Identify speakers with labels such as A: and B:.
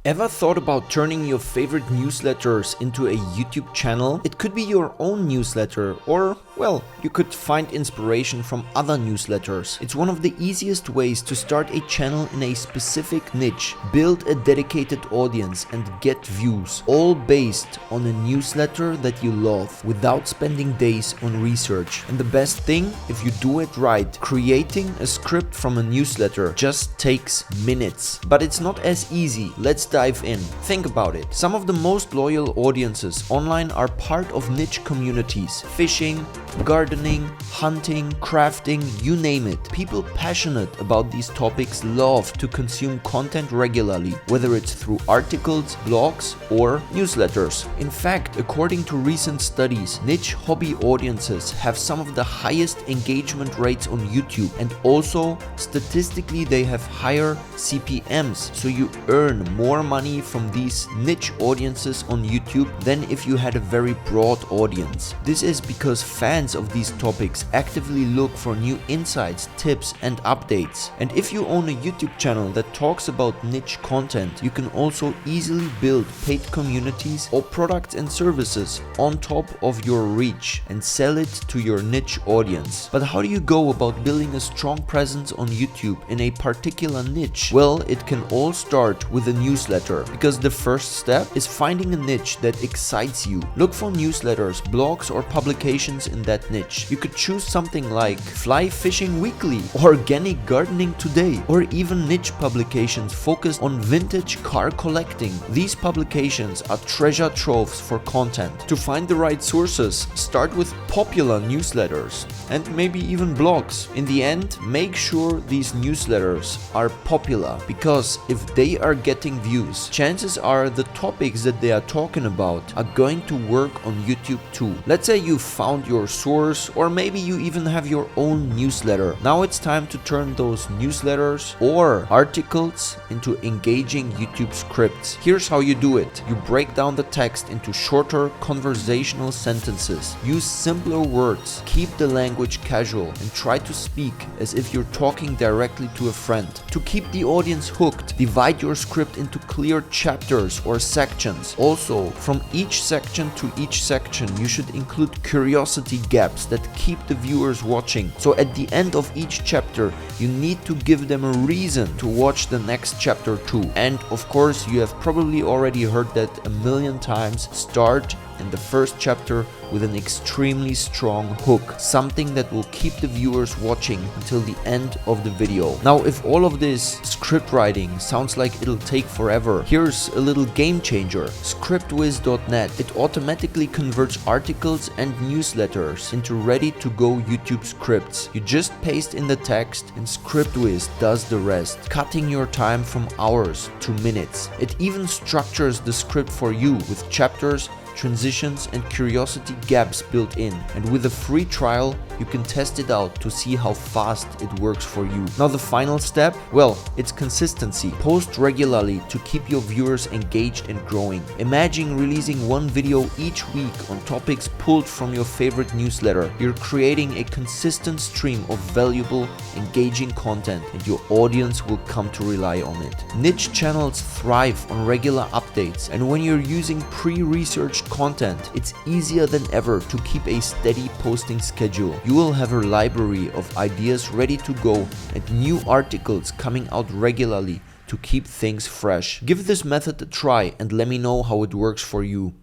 A: Ever thought about turning your favorite newsletters into a YouTube channel? It could be your own newsletter or, well, you could find inspiration from other newsletters. It's one of the easiest ways to start a channel in a specific niche, build a dedicated audience and get views, all based on a newsletter that you love without spending days on research. And the best thing, if you do it right, creating a script from a newsletter just takes minutes. But it's not as easy. Let's dive in. Think about it. Some of the most loyal audiences online are part of niche communities. Fishing, gardening, hunting, crafting, you name it. People passionate about these topics love to consume content regularly, whether it's through articles, blogs, or newsletters. In fact, according to recent studies, niche hobby audiences have some of the highest engagement rates on YouTube, and also statistically they have higher CPMs, so you earn more money from these niche audiences on YouTube than if you had a very broad audience. This is because fans of these topics actively look for new insights, tips and updates. And if you own a YouTube channel that talks about niche content, you can also easily build paid communities or products and services on top of your reach and sell it to your niche audience. But how do you go about building a strong presence on YouTube in a particular niche? Well, it can all start with a newsletter, because the first step is finding a niche that excites you. Look for newsletters, blogs or publications in that niche. You could choose something like Fly Fishing Weekly, Organic Gardening Today, or even niche publications focused on vintage car collecting. These publications are treasure troves for content. To find the right sources, start with popular newsletters and maybe even blogs. In the end, make sure these newsletters are popular, because if they are getting views, chances are the topics that they are talking about are going to work on YouTube too. Let's say you found your source, or maybe you even have your own newsletter. Now it's time to turn those newsletters or articles into engaging YouTube scripts. Here's how you do it. You break down the text into shorter conversational sentences. Use simpler words. Keep the language casual and try to speak as if you're talking directly to a friend. To keep the audience hooked, divide your script into clear chapters or sections. Also, from each section to each section, you should include curiosity gaps that keep the viewers watching. So at the end of each chapter, you need to give them a reason to watch the next chapter too. And of course, you have probably already heard that a million times. Start in the first chapter with an extremely strong hook, something that will keep the viewers watching until the end of the video. Now, if all of this script writing sounds like it'll take forever, here's a little game changer. ScriptWiz.net. It automatically converts articles and newsletters into ready-to-go YouTube scripts. You just paste in the text and ScriptWiz does the rest, cutting your time from hours to minutes. It even structures the script for you with chapters, transitions and curiosity gaps built in. And with a free trial, you can test it out to see how fast it works for you. Now the final step, well, it's consistency. Post regularly to keep your viewers engaged and growing. Imagine releasing one video each week on topics pulled from your favorite newsletter. You're creating a consistent stream of valuable, engaging content, and your audience will come to rely on it. Niche channels thrive on regular updates, and when you're using pre-researched content, it's easier than ever to keep a steady posting schedule. You will have a library of ideas ready to go and new articles coming out regularly to keep things fresh. Give this method a try and let me know how it works for you.